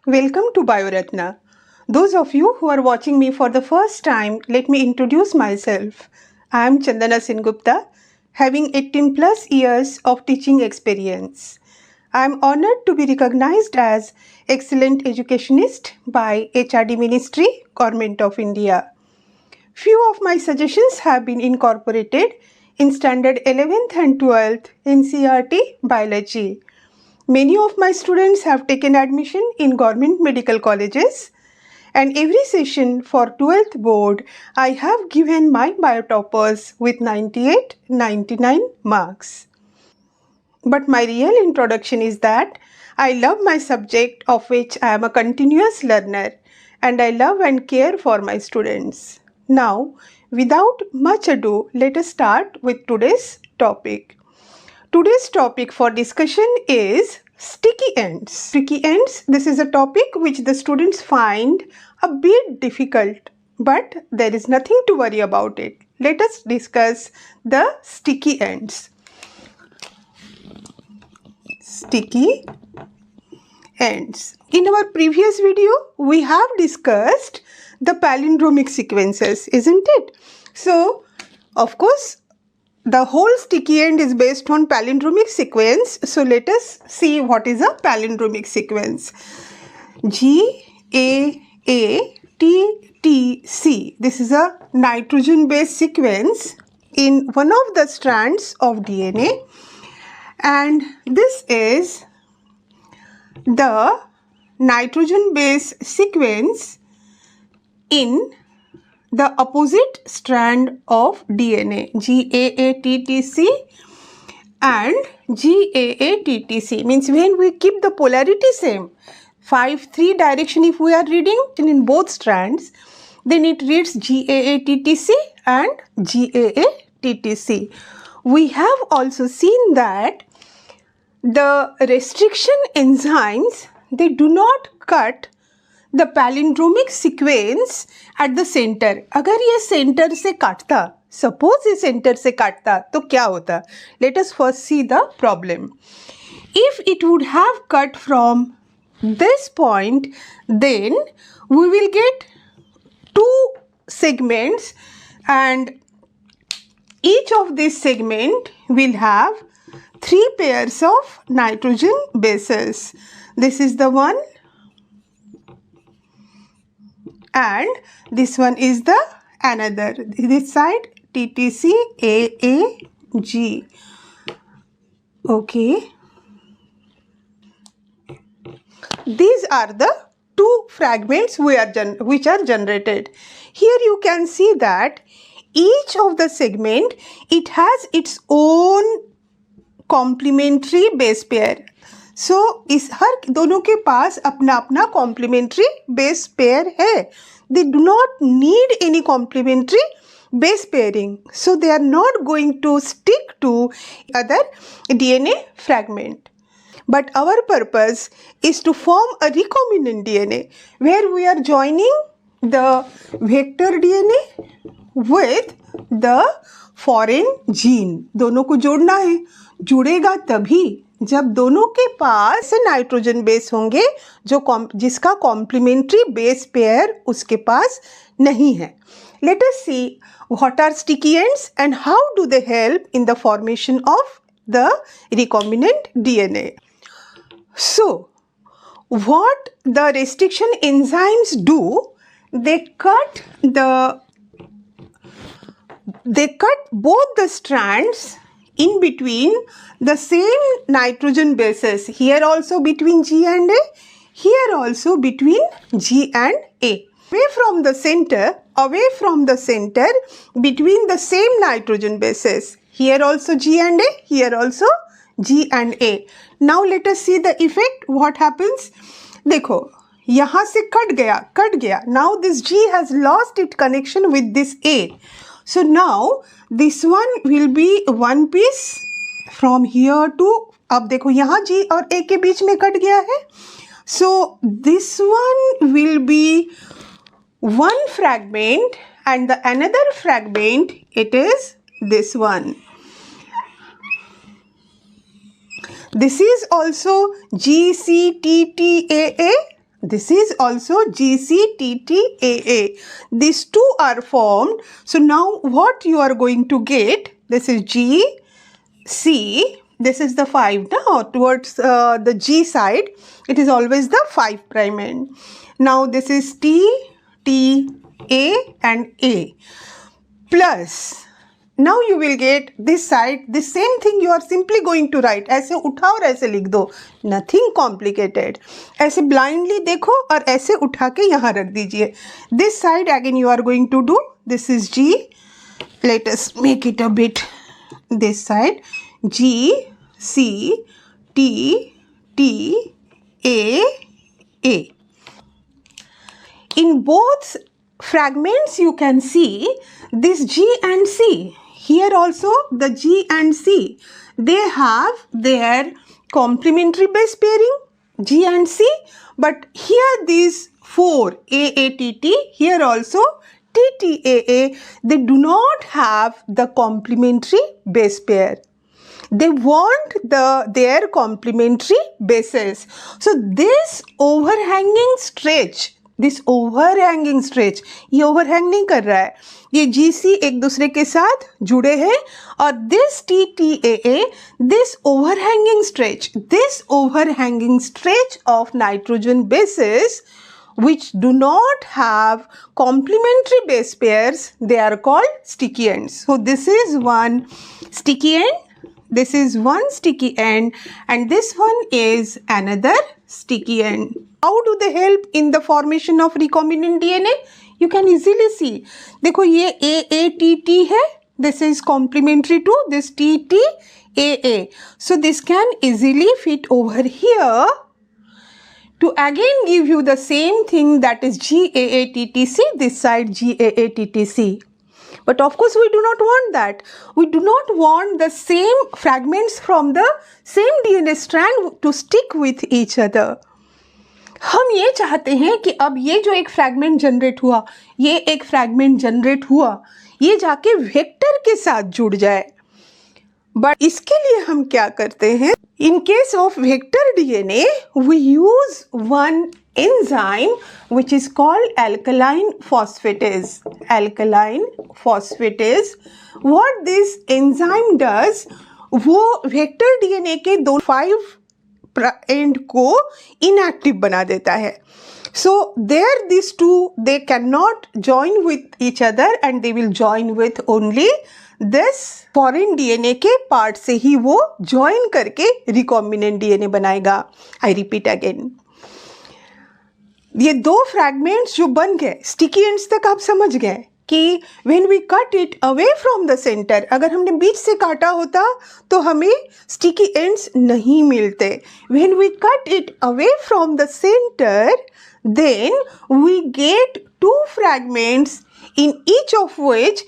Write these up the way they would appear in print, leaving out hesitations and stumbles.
Welcome to BioRatna. Those of you who are watching me for the first time, let me introduce myself. I am Chandana Sengupta, having 18 plus years of teaching experience. I am honored to be recognized as Excellent Educationist by HRD Ministry, Government of India. Few of my suggestions have been incorporated in Standard 11th and 12th NCERT Biology. Many of my students have taken admission in government medical colleges, and every session for 12th board I have given my biotoppers with 98, 99 marks. But my real introduction is that I love my subject, of which I am a continuous learner, and I love and care for my students. Now, without much ado, let us start with today's topic. Today's topic for discussion is sticky ends. Sticky ends, this is a topic which the students find a bit difficult, but there is nothing to worry about it. Let us discuss the sticky ends. Sticky ends. In our previous video, we have discussed the palindromic sequences, isn't it? So, of course, the whole sticky end is based on palindromic sequence. So let us see what is a palindromic sequence. GAATTC. This is a nitrogen based sequence in one of the strands of DNA, and this is the nitrogen based sequence in the opposite strand of DNA, GAATTC and GAATTC. Means when we keep the polarity same, 5-3 direction if we are reading in both strands, then it reads GAATTC and GAATTC. We have also seen that the restriction enzymes, they do not cut the palindromic sequence at the center. अगर ये center से काटता, suppose ये center से काटता, तो क्या होता? Let us first see the problem. If it would have cut from this point, then we will get two segments, and each of these segment will have 3 pairs of nitrogen bases. This is the one, and this one is the another. This side TTC AAG. Okay. These are the two fragments which are generated. Here you can see that each of the segment, it has its own complementary base pair. So इस हर दोनों के पास अपना अपना complementary base pair है. They do not need any complementary base pairing. So they are not going to stick to other DNA fragment. But our purpose is to form a recombinant DNA where we are joining the vector DNA with the foreign gene. दोनों को जोड़ना है. जुड़ेगा तभी जब दोनों के पास nitrogen base होंगे जिसका कॉम्प्लीमेंट्री बेस पेयर उसके पास नहीं है. Let us see what are sticky ends and how do they help in the formation of the recombinant DNA. So, what the restriction enzymes do, they cut both the strands in between the same nitrogen bases. Here also between G and A, here also between G and A. Away from the center, between the same nitrogen bases. Here also G and A, here also G and A. Now let us see the effect. What happens? देखो, यहाँ से cut गया. Now this G has lost its connection with this A. So now this one will be one piece from here to, अब देखो यहाँ G और A के बीच में कट गया है. So this one will be one fragment, and the another fragment, it is this one. This is also GCTTAA This is also GCTTAA. These two are formed. So now what you are going to get, this is G, C, this is the 5 now towards the G side. It is always the 5 prime end. Now this is T, T, A and A plus. Now you will get this side, the same thing you are simply going to write. ऐसे उठाओ और ऐसे लिख दो. Nothing complicated. ऐसे blindly देखो और ऐसे उठा के यहाँ रख दीजिए. This side again you are going to do. This is G. Let us make it a bit this side. G, C, T, T, A. In both fragments you can see this G and C. Here also the G and C, they have their complementary base pairing, G and C, but here these 4, AATT, here also TTAA, they do not have the complementary base pair. They want their complementary bases. So this overhanging stretch, ये overhang नहीं कर रहा है, ये GC एक दूसरे के साथ जुड़े हैं और this TTAA, this overhanging stretch of nitrogen bases which do not have complementary base pairs, they are called sticky ends. So this is one sticky end, this is one sticky end and this one is another sticky end. How do they help in the formation of recombinant DNA? You can easily see. देखो ये AATT है. This is complementary to this TTAA. So this can easily fit over here to again give you the same thing, that is GAATTC, this side GAATTC. But of course we do not want that. We do not want the same fragments from the same DNA strand to stick with each other. हम ये चाहते हैं कि अब ये जो एक fragment generate हुआ, ये जाके वेक्टर के साथ जुड़ जाए. बट इसके लिए हम क्या करते हैं? In case of vector DNA we use one enzyme which is called alkaline phosphatase. What this enzyme does, वो वेक्टर डीएनए के दो 5 एंड को इनएक्टिव बना देता है. So there these two, they cannot join with each other and they will join with only this foreign DNA के part से ही वो join करके recombinant DNA बनाएगा. I repeat again. ये दो फ्रैगमेंट्स जो बन गए, स्टिकी एंड्स तक आप समझ गए कि when we cut it away from the center, अगर हमने बीच से काटा होता तो हमें sticky ends नहीं मिलते. When we cut it away from the center, then we get 2 fragments in each of which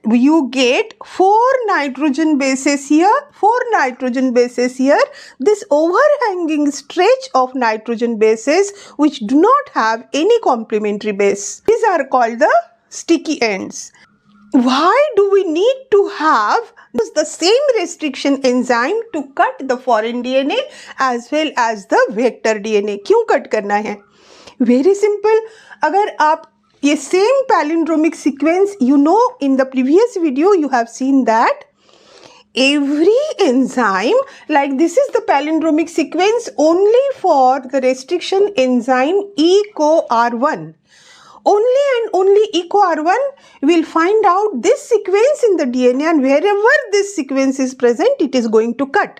you get 4 nitrogen bases here, 4 nitrogen bases here, this overhanging stretch of nitrogen bases which do not have any complementary base. These are called the sticky ends. Why do we need to have the same restriction enzyme to cut the foreign DNA as well as the vector DNA? क्यों cut करना है? Very simple. अगर आप ये same palindromic sequence, you know, in the previous video you have seen that every enzyme, like this is the palindromic sequence only for the restriction enzyme EcoR1. Only and only EcoR1 will find out this sequence in the DNA, and wherever this sequence is present, it is going to cut.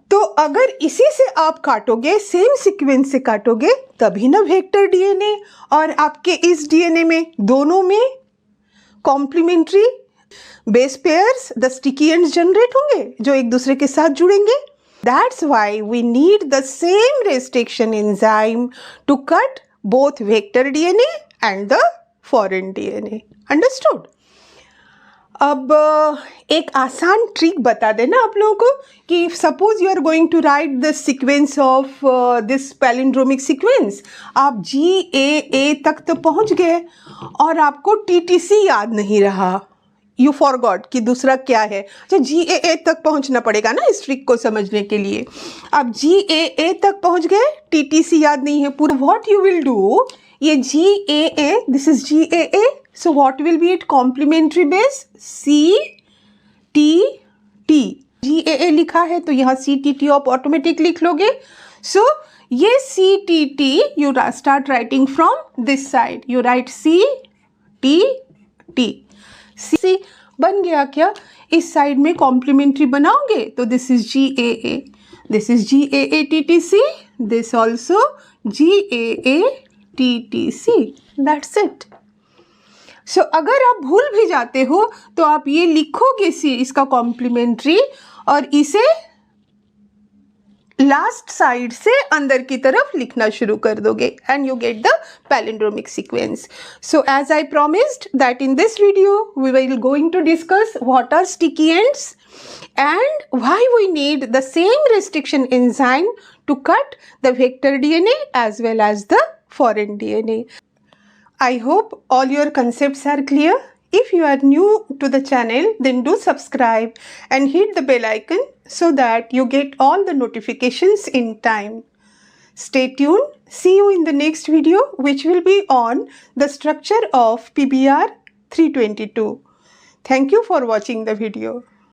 तो अगर इसी से आप काटोगे, same sequence से काटोगे, तभी ना vector DNA और आपके इस डीएनए में दोनों में complementary base pairs, the sticky ends generate होंगे जो एक दूसरे के साथ जुड़ेंगे. That's why we need the same restriction enzyme to cut both vector DNA and the foreign DNA. Understood? अब एक आसान ट्रिक बता देना आप लोगों को कि suppose you are going to write the sequence of this palindromic sequence, आप GAA तक तो पहुंच गए और आपको TTC याद नहीं रहा. यू फॉरगॉट कि दूसरा क्या है। अच्छा, GAA तक पहुंचना पड़ेगा ना इस ट्रिक को समझने के लिए। अब GAA तक पहुंच गए, TTC याद नहीं है पूरा। व्हाट यू विल डू, ये GAA, this is GAA, so what will be it complementary base, CTT। GAA लिखा है तो यहाँ CTT आप ऑटोमेटिक लिख लोगे। सो ये CTT you start writing from this side, you write CTT। C बन गया क्या, इस साइड में कॉम्प्लीमेंट्री बनाओगे तो this is GAA, this is GAA TTC, this also GAA TTC, that's it. So अगर आप भूल भी जाते हो तो आप ये लिखोगे इसका कॉम्प्लीमेंट्री और इसे लास्ट साइड से अंदर की तरफ लिखना शुरू कर दोगे and you get the palindromic sequence. So as I promised that in this video we will going to discuss what are sticky ends and why we need the same restriction enzyme to cut the vector DNA as well as the foreign DNA. I hope all your concepts are clear. If you are new to the channel, then do subscribe and hit the bell icon so that you get all the notifications in time. Stay tuned. See you in the next video, which will be on the structure of PBr 322. Thank you for watching the video.